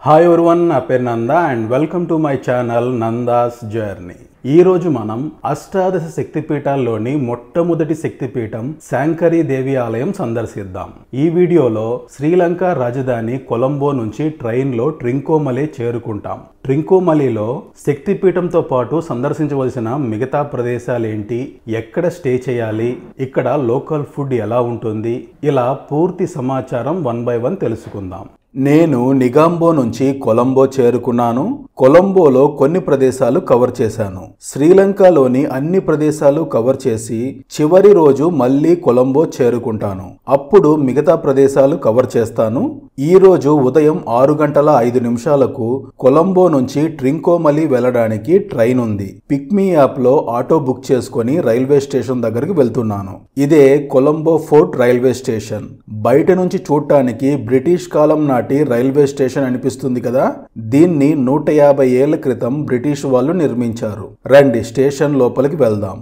Hi everyone, నా పేరు Nanda and welcome to my channel Nanda's journey. ఈ రోజు మనం అష్టాదశ శక్తిపీఠాల్లోని మొట్టమొదటి శక్తిపీఠం శాంకరీ దేవి ఆలయం సందర్శిద్దాం. ఈ వీడియోలో శ్రీలంక రాజధాని కొలంబో నుంచి ట్రైన్లో ట్రింకోమలీ చేరుకుంటాం. ట్రింకోమలీలో శక్తిపీఠంతో పాటు సందర్శించవలసిన మిగతా ప్రదేశాలేంటి, ఎక్కడ స్టే చేయాలి, ఇక్కడ లోకల్ ఫుడ్ ఎలా ఉంటుంది, ఇలా పూర్తి సమాచారం 1 by 1 తెలుసుకుందాం. నేను నిగాంబో నుంచి కొలంబో చేరుకున్నాను. కొలంబోలో కొన్ని ప్రదేశాలు కవర్ చేశాను. శ్రీలంకలోని అన్ని ప్రదేశాలు కవర్ చేసి చివరి రోజు మళ్ళీ కొలంబో చేరుకుంటాను. అప్పుడు మిగతా ప్రదేశాలు కవర్ చేస్తాను. ఈ రోజు ఉదయం 6:05 కొలంబో నుంచి ట్రింకోమలీ వెళ్ళడానికి ట్రైన్ ఉంది. పిక్మీ యాప్ లో ఆటో బుక్ చేసుకుని రైల్వే స్టేషన్ దగ్గరికి వెళ్తున్నాను. ఇదే కొలంబో ఫోర్ట్ రైల్వే స్టేషన్. బయట నుంచి చూడటానికి బ్రిటిష్ కాలం నాటి రైల్వే స్టేషన్ అనిపిస్తుంది కదా. దీన్ని 150 ఏళ్ల క్రితం బ్రిటిష్ వాళ్ళు నిర్మించారు. రండి స్టేషన్ లోపలికి వెళ్దాం.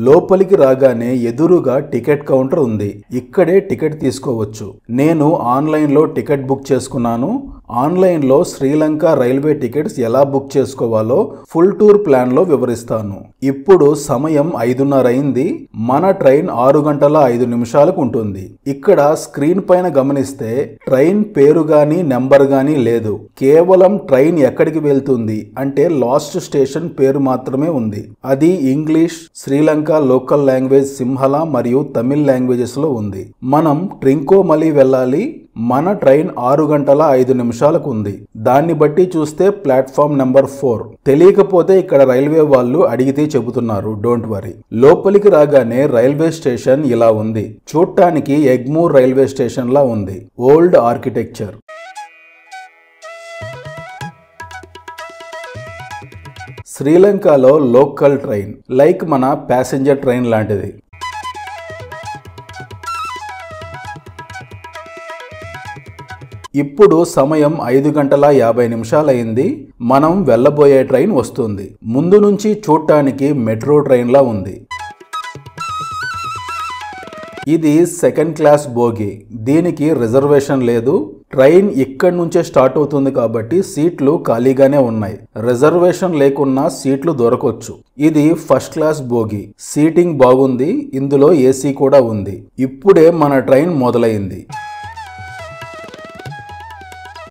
లోపలికి రాగానే ఎదురుగా టికెట్ కౌంటర్ ఉంది. ఇక్కడే టికెట్ తీసుకోవచ్చు. నేను ఆన్లైన్లో టికెట్ బుక్ చేసుకున్నాను. ఆన్లైన్లో శ్రీలంక రైల్వే టికెట్స్ ఎలా బుక్ చేసుకోవాలో ఫుల్ టూర్ ప్లాన్లో వివరిస్తాను. ఇప్పుడు సమయం 5:30 అయింది. మన ట్రైన్ 6:05 ఉంటుంది. ఇక్కడ స్క్రీన్ పైన గమనిస్తే ట్రైన్ పేరు గాని నెంబర్ గాని లేదు. కేవలం ట్రైన్ ఎక్కడికి వెళ్తుంది అంటే లాస్ట్ స్టేషన్ పేరు మాత్రమే ఉంది. అది English, Sri Lanka local language Sinhala మరియు తమిళ్ లాంగ్వేజెస్ లో ఉంది. మనం ట్రింకోమలీ వెళ్ళాలి. మన ట్రైన్ 6:05 ఉంది. దాన్ని బట్టి చూస్తే ప్లాట్ఫామ్ నెంబర్ 4. తెలియకపోతే ఇక్కడ రైల్వే వాళ్ళు అడిగితే చెబుతున్నారు, డోంట్ వరీ. లోపలికి రాగానే రైల్వే స్టేషన్ ఇలా ఉంది. చూడటానికి ఎగ్మూర్ రైల్వే స్టేషన్ లా ఉంది. Old architecture. శ్రీలంకలో లోకల్ ట్రైన్ లైక్ మన ప్యాసింజర్ ట్రైన్ లాంటిది. ఇప్పుడు సమయం 5:50 అయింది. మనం వెళ్ళబోయే ట్రైన్ వస్తుంది. ముందు నుంచి చూడటానికి మెట్రో ట్రైన్ లా ఉంది. ఇది సెకండ్ క్లాస్ బోగి. దీనికి రిజర్వేషన్ లేదు. ట్రైన్ ఇక్కడి నుంచే స్టార్ట్ అవుతుంది కాబట్టి సీట్లు ఖాళీగానే ఉన్నాయి. రిజర్వేషన్ లేకున్నా సీట్లు దొరకొచ్చు. ఇది ఫస్ట్ క్లాస్ బోగి. సీటింగ్ బాగుంది. ఇందులో ఏసీ కూడా ఉంది. ఇప్పుడే మన ట్రైన్ మొదలైంది.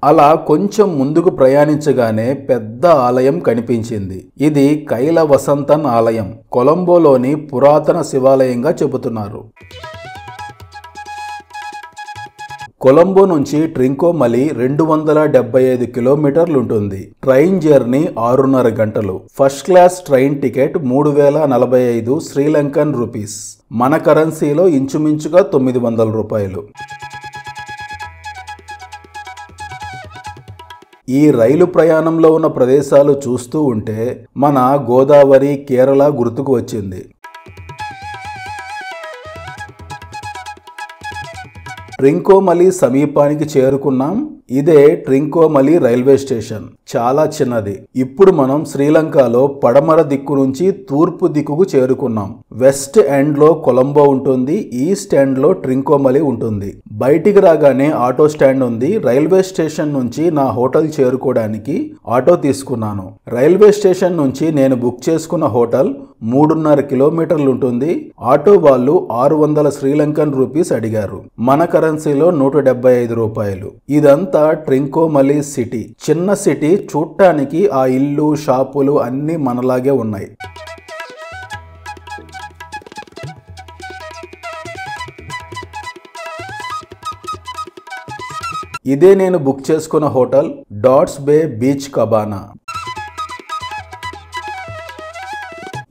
అలా కొంచెం ముందుకు ప్రయాణించగానే పెద్ద ఆలయం కనిపించింది. ఇది కైల వసంతన్ ఆలయం. కొలంబోలోని పురాతన శివాలయంగా చెబుతున్నారు. కొలంబో నుంచి ట్రింకోమలీ 275 కిలోమీటర్లు ఉంటుంది. ట్రైన్ జర్నీ 6:30 గంటలు. First class train ticket 3045 Sri Lankan rupees. మన కరెన్సీలో ఇంచుమించుగా 900 రూపాయలు. ఈ రైలు ప్రయాణంలో ఉన్న ప్రదేశాలు చూస్తూ ఉంటే మన గోదావరి, కేరళ గుర్తుకు వచ్చింది. ట్రింకోమలీ సమీపానికి చేరుకున్నాం. ఇదే ట్రింకోమలీ రైల్వే స్టేషన్. చాలా చిన్నది. ఇప్పుడు మనం శ్రీలంకలో పడమర దిక్కు నుంచి తూర్పు దిక్కుకు చేరుకున్నాం. వెస్ట్ ఎండ్ లో కొలంబో ఉంటుంది. ఈస్ట్ ఎండ్ లో ట్రింకోమలీ ఉంటుంది. బయటికి రాగానే ఆటో స్టాండ్ ఉంది. రైల్వే స్టేషన్ నుంచి నా హోటల్ చేరుకోవడానికి ఆటో తీసుకున్నాను. రైల్వే స్టేషన్ నుంచి నేను బుక్ చేసుకున్న హోటల్ 3.5 కిలోమీటర్లు ఉంటుంది. ఆటో వాళ్ళు 600 శ్రీలంకన్ రూపీస్ అడిగారు. మన కరెన్సీలో 175 రూపాయలు. ఇదంతా ట్రింకోమలీ సిటీ. చిన్న సిటీ. చూడటానికి ఆ ఇల్లు, షాపులు అన్నీ మనలాగే ఉన్నాయి. ఇదే నేను బుక్ చేసుకున్న హోటల్, డాట్స్ బే బీచ్ కబానా.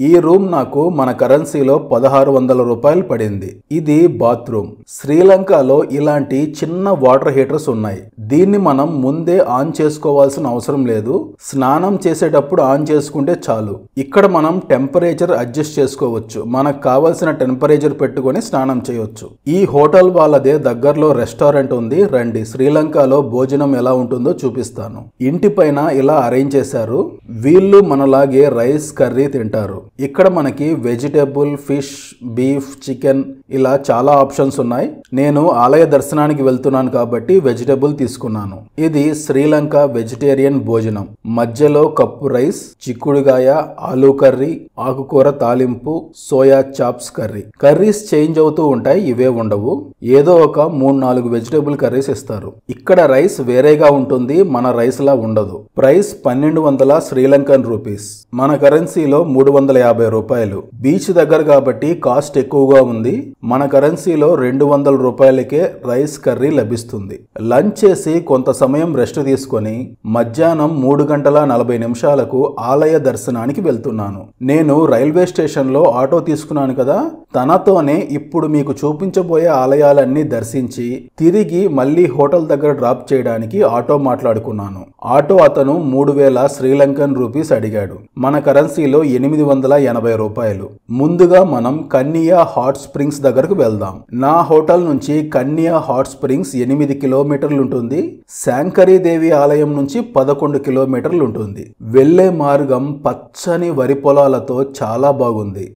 ఈ రూమ్ నాకు మన కరెన్సీలో 1600 రూపాయలు పడింది. ఇది బాత్రూమ్. శ్రీలంకలో ఇలాంటి చిన్న వాటర్ హీటర్స్ ఉన్నాయి. దీన్ని మనం ముందే ఆన్ చేసుకోవాల్సిన అవసరం లేదు. స్నానం చేసేటప్పుడు ఆన్ చేసుకుంటే చాలు. ఇక్కడ మనం టెంపరేచర్ అడ్జస్ట్ చేసుకోవచ్చు. మనకు కావాల్సిన టెంపరేచర్ పెట్టుకొని స్నానం చేయొచ్చు. ఈ హోటల్ వాళ్ళదే దగ్గరలో రెస్టారెంట్ ఉంది. రండి శ్రీలంకలో భోజనం ఎలా ఉంటుందో చూపిస్తాను. ఇంటి పైన ఇలా అరేంజ్ చేశారు. వీళ్ళు మనలాగే రైస్, కర్రీ తింటారు. ఇక్కడ మనకి వెజిటేబుల్, ఫిష్, బీఫ్, చికెన్ ఇలా చాలా ఆప్షన్స్ ఉన్నాయి. నేను ఆలయ దర్శనానికి వెళ్తున్నాను కాబట్టి వెజిటేబుల్ తీసుకున్నాను. ఇది శ్రీలంక వెజిటేరియన్ భోజనం. మధ్యలో కప్పు రైస్, చిక్కుడుగాయ, ఆలూ కర్రీ, ఆకుకూర తాలింపు, soya chops curry. Curries change అవుతూ ఉంటాయి, ఇవే ఉండవు. ఏదో ఒక 3-4 వెజిటేబుల్ కర్రీస్ ఇస్తారు. ఇక్కడ రైస్ వేరేగా ఉంటుంది, మన రైస్ లా ఉండదు. ప్రైస్ 1200 శ్రీలంకన్ రూపీస్, మన కరెన్సీలో 350 రూపాయలు. బీచ్ దగ్గర కాబట్టి కాస్ట్ ఎక్కువగా ఉంది. మన కరెన్సీలో 200 రూపాయలకే రైస్ కర్రీ లభిస్తుంది. లంచ్ చేసి కొంత సమయం రెస్ట్ తీసుకొని మధ్యాహ్నం 3:40 ఆలయ దర్శనానికి వెళ్తున్నాను. నేను రైల్వే స్టేషన్ లో ఆటో తీసుకున్నాను కదా, తనతోనే ఇప్పుడు మీకు చూపించబోయే ఆలయాలన్నీ దర్శించి తిరిగి మళ్ళీ హోటల్ దగ్గర డ్రాప్ చేయడానికి ఆటో మాట్లాడుకున్నాను. ఆటో అతను 3000 శ్రీలంకన్ రూపీస్ అడిగాడు. మన కరెన్సీలో 880 రూపాయలు. ముందుగా మనం కన్నియా హాట్ స్ప్రింగ్స్ దగ్గరకు వెళ్దాం. నా హోటల్ నుంచి కన్నియా హాట్ స్ప్రింగ్స్ 8 కిలోమీటర్లు ఉంటుంది. శాంకరీ దేవి ఆలయం నుంచి 11 కిలోమీటర్లు ఉంటుంది. వెళ్లే మార్గం పచ్చని వరి పొలాలతో చాలా బాగుంది.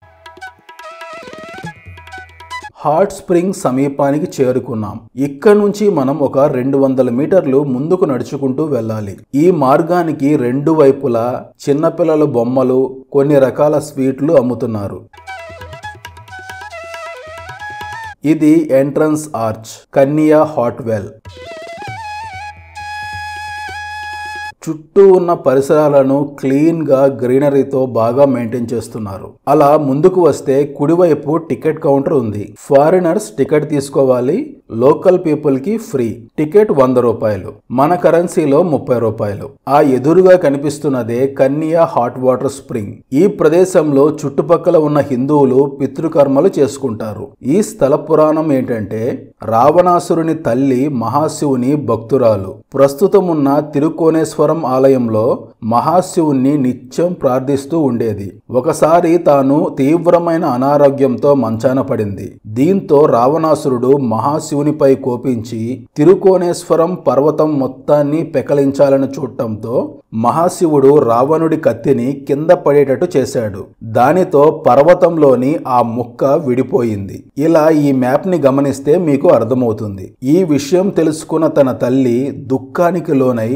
హాట్ స్ప్రింగ్ సమీపానికి చేరుకున్నాం. ఇక్కడ నుంచి మనం ఒక 200 మీటర్లు ముందుకు నడుచుకుంటూ వెళ్ళాలి. ఈ మార్గానికి 2 వైపులా చిన్నపిల్లల బొమ్మలు, కొన్ని రకాల స్వీట్లు అమ్ముతున్నారు. ఇది ఎంట్రన్స్ ఆర్చ్, కన్నియా హాట్ వెల్. చుట్టూ ఉన్న పరిసరాలను క్లీన్ గా గ్రీనరీతో బాగా మెయింటైన్ చేస్తున్నారు. అలా ముందుకు వస్తే కుడివైపు టికెట్ కౌంటర్ ఉంది. ఫారినర్స్ టికెట్ తీసుకోవాలి, లోకల్ పీపుల్ కి ఫ్రీ. టికెట్ 100 రూపాయలు, మన కరెన్సీలో 30 రూపాయలు. ఆ ఎదురుగా కనిపిస్తున్నదే కన్నియా హాట్ వాటర్ స్ప్రింగ్. ఈ ప్రదేశంలో చుట్టుపక్కల ఉన్న హిందువులు పితృకర్మలు చేసుకుంటారు. ఈ స్థల పురాణం ఏంటంటే, రావణాసురుని తల్లి మహాశివుని భక్తురాలు. ప్రస్తుతం ఉన్న తిరుకోనేశ్వరం ఆలయంలో మహాశివుణ్ణి నిత్యం ప్రార్థిస్తూ ఉండేది. ఒకసారి తాను తీవ్రమైన అనారోగ్యంతో మంచాన పడింది. దీంతో రావణాసురుడు మహాశివునిపై కోపించి తిరుకోనేశ్వరం పర్వతం మొత్తాన్ని పెకలించాలని చూడటంతో మహాశివుడు రావణుడి కత్తిని కింద పడేటట్టు చేశాడు. దానితో పర్వతంలోని ఆ ముక్క విడిపోయింది. ఇలా ఈ మ్యాప్ ని గమనిస్తే మీకు అర్థమవుతుంది. ఈ విషయం తెలుసుకున్న తన తల్లి దుఃఖానికి లోనై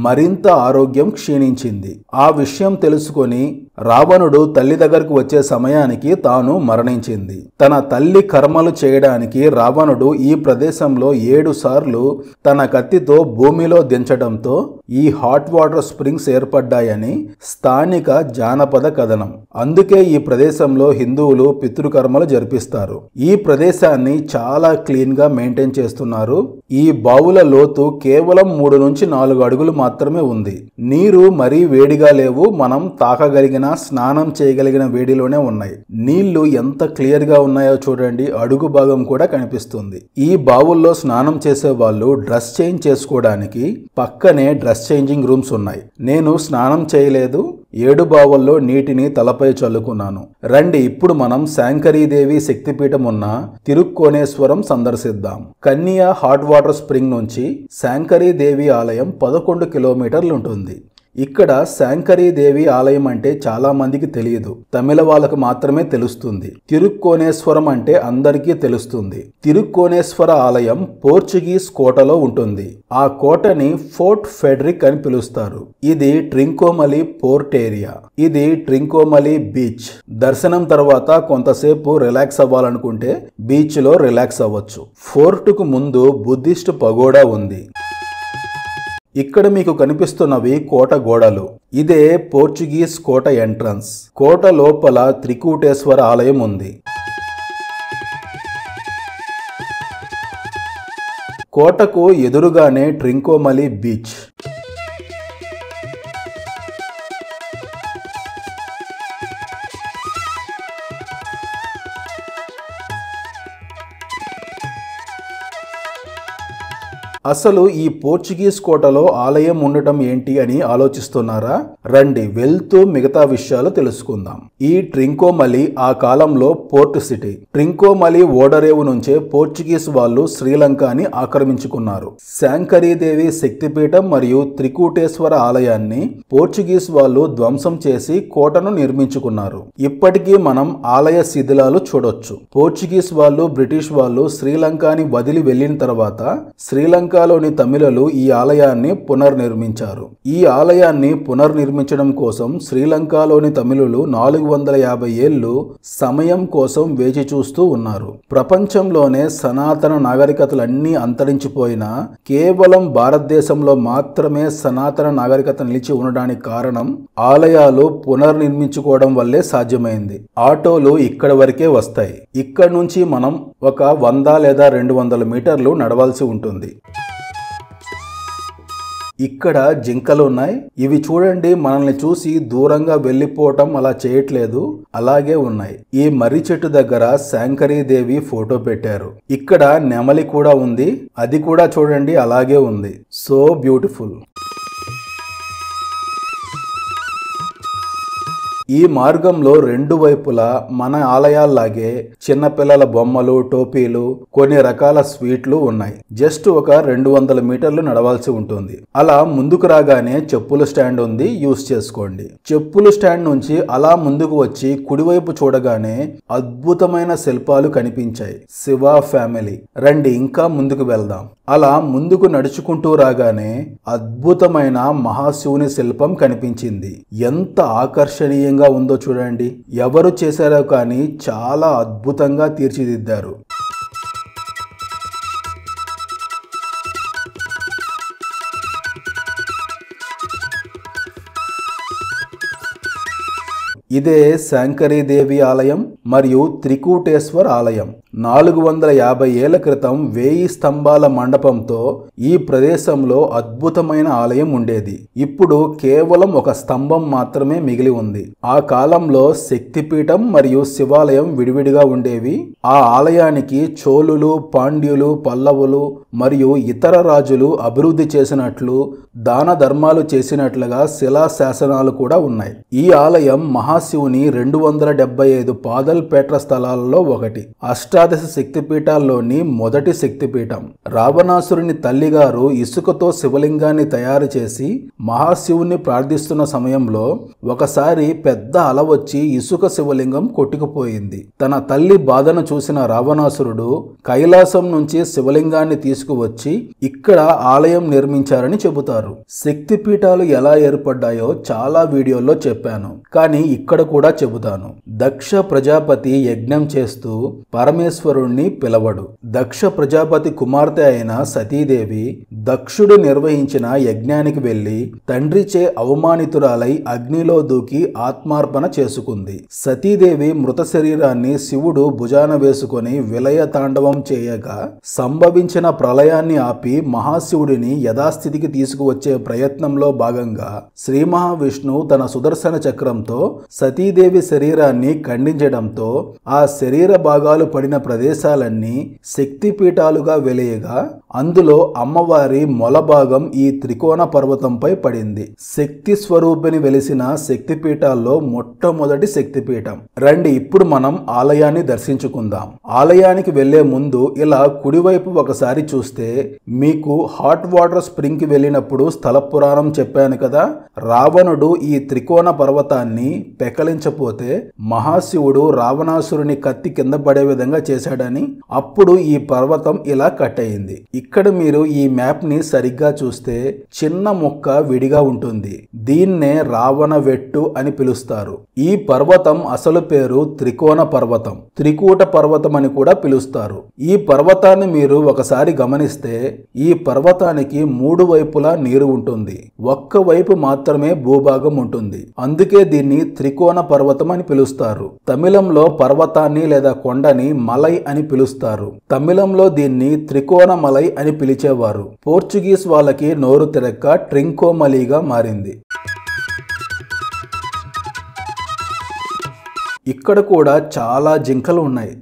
మరింత ఆరోగ్యం క్షీణించింది. ఆ విషయం తెలుసుకొని రావణుడు తల్లి దగ్గరకు వచ్చే సమయానికి తాను మరణించింది. తన తల్లి కర్మలు చేయడానికి రావణుడు ఈ ప్రదేశంలో 7 సార్లు తన కత్తితో భూమిలో దించడంతో ఈ హాట్ వాటర్ స్ప్రింగ్స్ ఏర్పడ్డాయని స్థానిక జానపద కథనం. అందుకే ఈ ప్రదేశంలో హిందువులు పితృకర్మలు జరిపిస్తారు. ఈ ప్రదేశాన్ని చాలా క్లీన్ గా మెయింటైన్ చేస్తున్నారు. ఈ బావుల లోతు కేవలం 3 నుంచి 4 అడుగులు మాత్రమే ఉంది. నీరు మరీ వేడిగా లేవు, మనం తాకగలిగిన, స్నానం చేయగలిగిన వేడిలోనే ఉన్నాయి. నీళ్లు ఎంత క్లియర్ గా ఉన్నాయో చూడండి, అడుగు భాగం కూడా కనిపిస్తుంది. ఈ బావుల్లో స్నానం చేసే వాళ్ళు డ్రెస్ చేంజ్ చేసుకోవడానికి పక్కనే డ్రెస్ చేంజింగ్ రూమ్స్ ఉన్నాయి. నేను స్నానం చేయలేదు, 7 బావుల్లో నీటిని తలపై చల్లుకున్నాను. రండి ఇప్పుడు మనం శాంకరీదేవి శక్తిపీఠం ఉన్న తిరుక్కోనేశ్వరం సందర్శిద్దాం. కన్నియా హాట్ వాటర్ స్ప్రింగ్ నుంచి శాంకరీదేవి ఆలయం 11 కిలోమీటర్లు ఉంటుంది. ఇక్కడ శాంకరీదేవి ఆలయం అంటే చాలా మందికి తెలియదు, తమిళ వాళ్ళకు మాత్రమే తెలుస్తుంది. తిరుక్కోనేశ్వరం అంటే అందరికీ తెలుస్తుంది. తిరుక్కోనేశ్వర ఆలయం పోర్చుగీస్ కోటలో ఉంటుంది. ఆ కోటని ఫోర్ట్ ఫెడరిక్ అని పిలుస్తారు. ఇది ట్రింకోమలి పోర్ట్ ఏరియా. ఇది ట్రింకోమలి బీచ్. దర్శనం తర్వాత కొంతసేపు రిలాక్స్ అవ్వాలనుకుంటే బీచ్ లో రిలాక్స్ అవ్వచ్చు. ఫోర్టుకు ముందు బుద్ధిస్ట్ పగోడా ఉంది. ఇక్కడ మీకు కనిపిస్తున్నవి కోట గోడలు. ఇదే పోర్చుగీస్ కోట ఎంట్రన్స్. కోట లోపల త్రికూటేశ్వర ఆలయం ఉంది. కోటకు ఎదురుగానే ట్రింకోమలి బీచ్. అసలు ఈ పోర్చుగీస్ కోటలో ఆలయం ఉండటం ఏంటి అని ఆలోచిస్తున్నారా? రండి వెళ్తూ మిగతా విషయాలు తెలుసుకుందాం. ఈ ట్రింకోమలి ఆ కాలంలో పోర్ట్ సిటీ. ట్రింకోమలి ఓడరేవు నుంచే పోర్చుగీస్ వాళ్ళు శ్రీలంకని ఆక్రమించుకున్నారు. శాంకరీదేవి శక్తిపీఠం మరియు త్రికూటేశ్వర ఆలయాన్ని పోర్చుగీస్ వాళ్ళు ధ్వంసం చేసి కోటను నిర్మించుకున్నారు. ఇప్పటికీ మనం ఆలయ శిథిలాలు చూడొచ్చు. పోర్చుగీస్ వాళ్ళు, బ్రిటిష్ వాళ్ళు శ్రీలంకని వదిలి వెళ్లిన తర్వాత శ్రీలంకలోని తమిళులు ఈ ఆలయాన్ని పునర్నిర్మించారు. ఈ ఆలయాన్ని పునర్నిర్మించడం కోసం శ్రీలంకలోని తమిళులు 450 ఏళ్లు సమయం కోసం వేచి చూస్తూ ఉన్నారు. ప్రపంచంలోనే సనాతన నాగరికతలన్నీ అంతరించిపోయినా కేవలం భారతదేశంలో మాత్రమే సనాతన నాగరికత నిలిచి ఉండడానికి కారణం ఆలయాలు పునర్నిర్మించుకోవడం వల్లే సాధ్యమైంది. ఆటోలు ఇక్కడి వరకే వస్తాయి. ఇక్కడి నుంచి మనం ఒక 100 లేదా 200 మీటర్లు నడవాల్సి ఉంటుంది. ఇక్కడ జింకలు ఉన్నాయి. ఇవి చూడండి, మనల్ని చూసి దూరంగా వెళ్లిపోవటం అలా చేయట్లేదు, అలాగే ఉన్నాయి. ఈ మర్రి చెట్టు దగ్గర శాంకరీదేవి ఫోటో పెట్టారు. ఇక్కడ నెమలి కూడా ఉంది, అది కూడా చూడండి అలాగే ఉంది. So beautiful. ఈ మార్గంలో రెండు వైపులా మన ఆలయాల్లాగే చిన్నపిల్లల బొమ్మలు, టోపీలు, కొన్ని రకాల స్వీట్లు ఉన్నాయి. జస్ట్ ఒక 200 మీటర్లు నడవాల్సి ఉంటుంది. అలా ముందుకు రాగానే చెప్పుల స్టాండ్ ఉంది, యూస్ చేసుకోండి. చెప్పుల స్టాండ్ నుంచి అలా ముందుకు వచ్చి కుడివైపు చూడగానే అద్భుతమైన శిల్పాలు కనిపించాయి. శివ ఫ్యామిలీ. రండి ఇంకా ముందుకు వెళ్దాం. అలా ముందుకు నడుచుకుంటూ రాగానే అద్భుతమైన మహాశివుని శిల్పం కనిపించింది. ఎంత ఆకర్షణీయంగా ఉందో చూడండి. ఎవరు చేశారో కానీ చాలా అద్భుతంగా తీర్చిదిద్దారు. ఇదే శాంకరీదేవి ఆలయం మరియు త్రికూటేశ్వర్ ఆలయం. 450 ఏళ్ల క్రితం 1000 స్తంభాల మండపంతో ఈ ప్రదేశంలో అద్భుతమైన ఆలయం ఉండేది. ఇప్పుడు కేవలం ఒక స్తంభం మాత్రమే మిగిలి ఉంది. ఆ కాలంలో శక్తిపీఠం మరియు శివాలయం విడివిడిగా ఉండేవి. ఆ ఆలయానికి చోళులు, పాండ్యులు, పల్లవులు మరియు ఇతర రాజులు అభివృద్ధి చేసినట్లు, దాన ధర్మాలు చేసినట్లుగా శిలా శాసనాలు కూడా ఉన్నాయి. ఈ ఆలయం మహాశివుని 275 పాదల్పేట్ర స్థలాలలో ఒకటి. అష్టాదశ శక్తిపీఠాల్లోని మొదటి శక్తిపీఠం. రావణాసురుని తల్లిగారు ఇసుకతో శివలింగాన్ని తయారు చేసి మహాశివుని ప్రార్థిస్తున్న సమయంలో ఒకసారి పెద్ద అల వచ్చి ఇసుక శివలింగం కొట్టుకుపోయింది. తన తల్లి బాధను చూసిన రావణాసురుడు కైలాసం నుంచి శివలింగాన్ని తీసుకువచ్చి ఇక్కడ ఆలయం నిర్మించారని చెబుతారు. శక్తిపీఠాలు ఎలా ఏర్పడ్డాయో చాలా వీడియోల్లో చెప్పాను, కానీ ఇక్కడ కూడా చెబుతాను. దక్ష ప్రజాపతి యజ్ఞం చేస్తూ పరమేశ్వరుణ్ణి పిలవడు. దక్ష ప్రజాపతి కుమార్తె అయిన సతీదేవి దక్షుడు నిర్వహించిన యజ్ఞానికి వెళ్లి తండ్రిచే అవమానితురాలై అగ్నిలో దూకి ఆత్మార్పణ చేసుకుంది. సతీదేవి మృత శరీరాన్ని శివుడు భుజాన వేసుకొని విలయ తాండవం చేయగా సంభవించిన ప్రళయాన్ని ఆపి మహాశివుడిని యథాస్థితికి తీసుకువచ్చే ప్రయత్నంలో భాగంగా శ్రీ మహావిష్ణువు తన సుదర్శన చక్రంతో సతీదేవి శరీరాన్ని ఖండించడంతో ఆ శరీర భాగాలు పడిన ప్రదేశాలన్నీ శక్తిపీఠాలుగా వెలియగా అందులో అమ్మవారి మొల భాగం ఈ త్రికోణ పర్వతంపై పడింది. శక్తి స్వరూపిణి వెలిసిన శక్తిపీఠాల్లో మొట్టమొదటి శక్తిపీఠం. రండి ఇప్పుడు మనం ఆలయాన్ని దర్శించుకుందాం. ఆలయానికి వెళ్లే ముందు ఇలా కుడివైపు ఒకసారి చూస్తే మీకు హాట్ వాటర్ స్ప్రింగ్ కి వెళ్ళినప్పుడు స్థల పురాణం చెప్పాను కదా. రావణుడు ఈ త్రికోణ పర్వతాన్ని పెకలించపోతే మహాశివుడు రావణాసురుని కత్తి కింద పడే విధంగా చేశాడని అప్పుడు ఈ పర్వతం ఇలా కట్ అయింది. ఇక్కడ మీరు ఈ మ్యాప్ ని సరిగ్గా చూస్తే చిన్న ముక్క విడిగా ఉంటుంది. దీన్నే రావణ వెట్టు అని పిలుస్తారు. ఈ పర్వతం అసలు పేరు త్రికోణ పర్వతం, త్రికూట పర్వతం అని కూడా పిలుస్తారు. ఈ పర్వతాన్ని మీరు ఒకసారి గమనిస్తే ఈ పర్వతానికి 3 వైపులా నీరు ఉంటుంది, ఒక్క వైపు మాత్రమే భూభాగం ఉంటుంది. అందుకే దీన్ని త్రికోణ పర్వతం అని పిలుస్తారు. తమిళంలో పర్వతాన్ని లేదా కొండని మలై అని పిలుస్తారు. తమిళంలో దీన్ని త్రికోణ మలై అని పిలిచేవారు. పోర్చుగీస్ వాళ్ళకి నోరు తిరక్క ట్రింకోమలిగా మారింది. ఇక్కడ కూడా చాలా జింకలు ఉన్నాయి.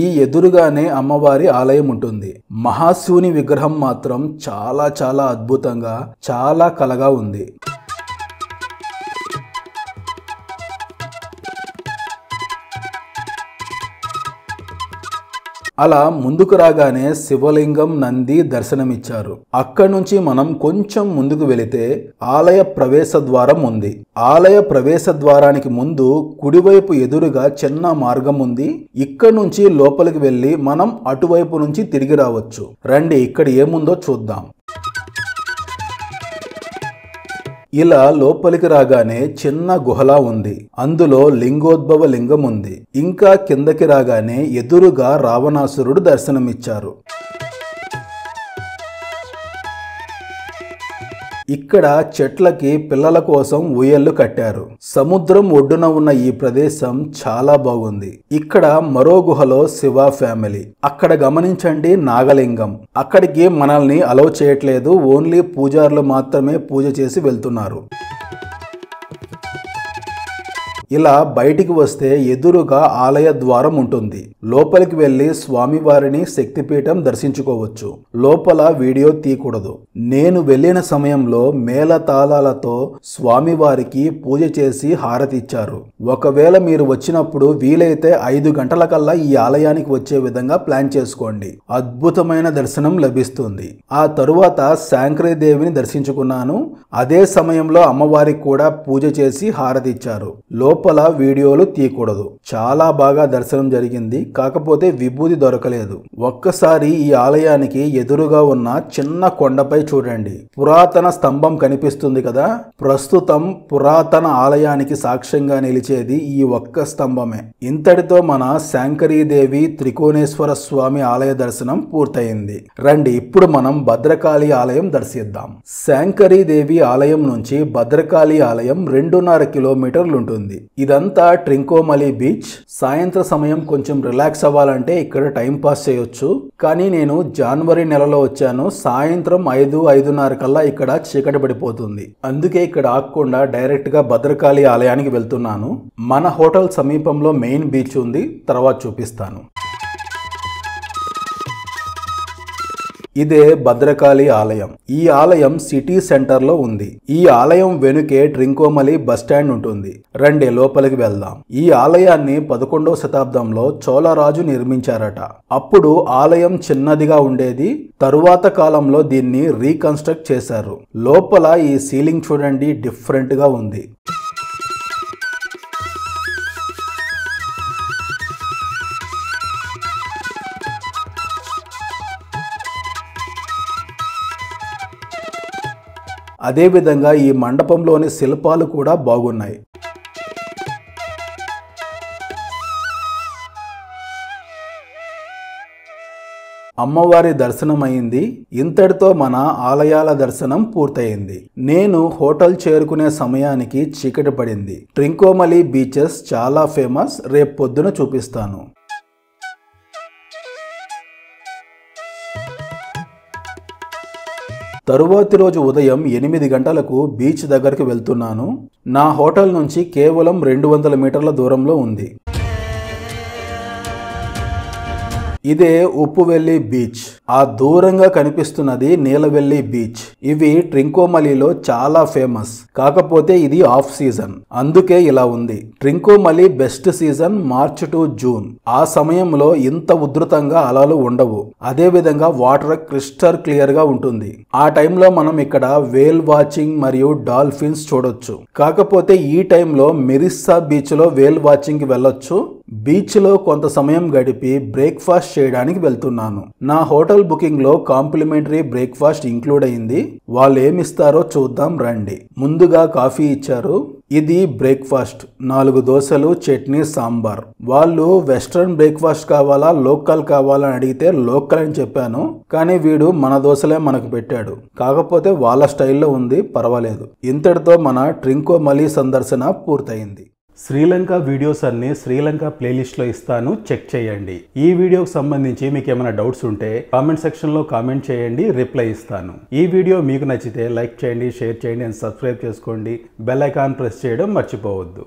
ఈ ఎదురుగానే అమ్మవారి ఆలయం ఉంటుంది. మహాశివుని విగ్రహం మాత్రం చాలా చాలా అద్భుతంగా చాలా కలగా ఉంది. అలా ముందుకు రాగానే శివలింగం, నంది దర్శనమిచ్చారు. అక్కడి నుంచి మనం కొంచెం ముందుకు వెళితే ఆలయ ప్రవేశ ద్వారం ఉంది. ఆలయ ప్రవేశ ద్వారానికి ముందు కుడివైపు ఎదురుగా చిన్న మార్గం ఉంది. ఇక్కడి నుంచి లోపలికి వెళ్ళి మనం అటువైపు నుంచి తిరిగి రావచ్చు. రండి, ఇక్కడ ఏముందో చూద్దాం. ఇలా లోపలికి రాగానే చిన్న గుహలా ఉంది. అందులో లింగోద్భవ లింగం ఉంది. ఇంకా కిందకి రాగానే ఎదురుగా రావణాసురుడు దర్శనమిచ్చారు. ఇక్కడ చెట్లకి పిల్లల కోసం ఊయళ్లు కట్టారు. సముద్రం ఒడ్డున ఉన్న ఈ ప్రదేశం చాలా బాగుంది. ఇక్కడ మరో గుహలో శివ ఫ్యామిలీ. అక్కడ గమనించండి నాగలింగం. అక్కడికి మనల్ని అలౌ చేయట్లేదు. ఓన్లీ పూజారులు మాత్రమే పూజ చేసి వెళ్తున్నారు. ఇలా బయటికి వస్తే ఎదురుగా ఆలయ ద్వారం ఉంటుంది. లోపలికి వెళ్లి స్వామివారిని శక్తిపీఠం దర్శించుకోవచ్చు. లోపల వీడియో తీయకూడదు. నేను వెళ్లిన సమయంలో మేళతాళాలతో స్వామివారికి పూజ చేసి హారతి ఇచ్చారు. ఒకవేళ మీరు వచ్చినప్పుడు వీలైతే 5 గంటల కల్లా ఈ ఆలయానికి వచ్చే విధంగా ప్లాన్ చేసుకోండి. అద్భుతమైన దర్శనం లభిస్తుంది. ఆ తరువాత శాంకరీదేవిని దర్శించుకున్నాను. అదే సమయంలో అమ్మవారికి కూడా పూజ చేసి హారతి ఇచ్చారు. లోపల వీడియోలు తీయకూడదు. చాలా బాగా దర్శనం జరిగింది. కాకపోతే విభూతి దొరకలేదు. ఒక్కసారి ఈ ఆలయానికి ఎదురుగా ఉన్న చిన్న కొండపై చూడండి. పురాతన స్తంభం కనిపిస్తుంది కదా. ప్రస్తుతం పురాతన ఆలయానికి సాక్ష్యంగా నిలిచేది ఈ ఒక్క స్తంభమే. ఇంతటితో మన శాంకరీదేవి త్రికోణేశ్వర స్వామి ఆలయ దర్శనం పూర్తయింది. రండి, ఇప్పుడు మనం భద్రకాళి ఆలయం దర్శిద్దాం. శాంకరీదేవి ఆలయం నుంచి భద్రకాళి ఆలయం 2.5 కిలోమీటర్లు ఉంటుంది. ఇదంతా ట్రింకోమలి బీచ్. సాయంత్రం సమయం కొంచెం రిలాక్స్ అవ్వాలంటే ఇక్కడ టైం పాస్ చేయొచ్చు. కానీ నేను జనవరి నెలలో వచ్చాను. సాయంత్రం 5-5:30 కల్లా ఇక్కడ చీకటి పడిపోతుంది. అందుకే ఇక్కడ ఆగకుండా డైరెక్ట్ గా భద్రకాళి ఆలయానికి వెళ్తున్నాను. మన హోటల్ సమీపంలో మెయిన్ బీచ్ ఉంది, తర్వాత చూపిస్తాను. ఇదే భద్రకాళి ఆలయం. ఈ ఆలయం సిటీ సెంటర్ లో ఉంది. ఈ ఆలయం వెనుకే ట్రింకోమలి బస్టాండ్ ఉంటుంది. రండి లోపలికి వెళ్దాం. ఈ ఆలయాన్ని 11వ శతాబ్దంలో చోళరాజు నిర్మించారట. అప్పుడు ఆలయం చిన్నదిగా ఉండేది. తరువాత కాలంలో దీన్ని రీకన్స్ట్రక్ట్ చేశారు. లోపల ఈ సీలింగ్ చూడండి, డిఫరెంట్ గా ఉంది. అదేవిధంగా ఈ మండపంలోని శిల్పాలు కూడా బాగున్నాయి. అమ్మవారి దర్శనం అయింది. ఇంతటితో మన ఆలయాల దర్శనం పూర్తయింది. నేను హోటల్ చేరుకునే సమయానికి చీకటి పడింది. ట్రింకోమలి బీచెస్ చాలా ఫేమస్. రేపు పొద్దున చూపిస్తాను. తరువాతి రోజు ఉదయం 8 గంటలకు బీచ్ దగ్గరికి వెళ్తున్నాను. నా హోటల్ నుంచి కేవలం 200 మీటర్ల దూరంలో ఉంది. ఇదే ఉప్పువెల్లి బీచ్. ఆ దూరంగా కనిపిస్తున్నది నీలవెల్లి బీచ్. ఇవి ట్రింకోమలిలో చాలా ఫేమస్. కాకపోతే ఇది ఆఫ్ సీజన్, అందుకే ఇలా ఉంది. Trincomalee best season March to June. ఆ సమయంలో ఇంత ఉధృతంగా అలలు ఉండవు. అదే విధంగా వాటర్ క్రిస్టల్ క్లియర్ గా ఉంటుంది. ఆ టైంలో మనం ఇక్కడ వేల్ వాచింగ్ మరియు డాల్ఫిన్స్ చూడొచ్చు. కాకపోతే ఈ టైంలో మెరిస్సా బీచ్ లో వేల్ వాచింగ్ కి వెళ్ళొచ్చు. బీచ్ లో కొంత సమయం గడిపి బ్రేక్ఫాస్ట్ చేయడానికి వెళ్తున్నాను. నా హోటల్ బుకింగ్ లో కాంప్లిమెంటరీ బ్రేక్ఫాస్ట్ ఇంక్లూడ్ అయింది. వాళ్ళు ఏమిస్తారో చూద్దాం రండి. ముందుగా కాఫీ ఇచ్చారు. ఇది బ్రేక్ఫాస్ట్. 4 దోశలు, చట్నీ, సాంబార్. వాళ్ళు వెస్ట్రన్ బ్రేక్ఫాస్ట్ కావాలా లోకల్ కావాలా అని అడిగితే లోకల్ అని చెప్పాను. కానీ వీడు మన దోశలే మనకు పెట్టాడు. కాకపోతే వాళ్ళ స్టైల్లో ఉంది, పర్వాలేదు. ఇంతటితో మన ట్రింకోమలి సందర్శన పూర్తయింది. శ్రీలంక వీడియోస్ అన్ని శ్రీలంక ప్లేలిస్ట్లో ఇస్తాను, చెక్ చేయండి. ఈ వీడియోకి సంబంధించి మీకు ఏమైనా డౌట్స్ ఉంటే కామెంట్ సెక్షన్లో కామెంట్ చేయండి, రిప్లై ఇస్తాను. ఈ వీడియో మీకు నచ్చితే లైక్ చేయండి, షేర్ చేయండి అండ్ సబ్స్క్రైబ్ చేసుకోండి. బెల్ ఐకాన్ ప్రెస్ చేయడం మర్చిపోవద్దు.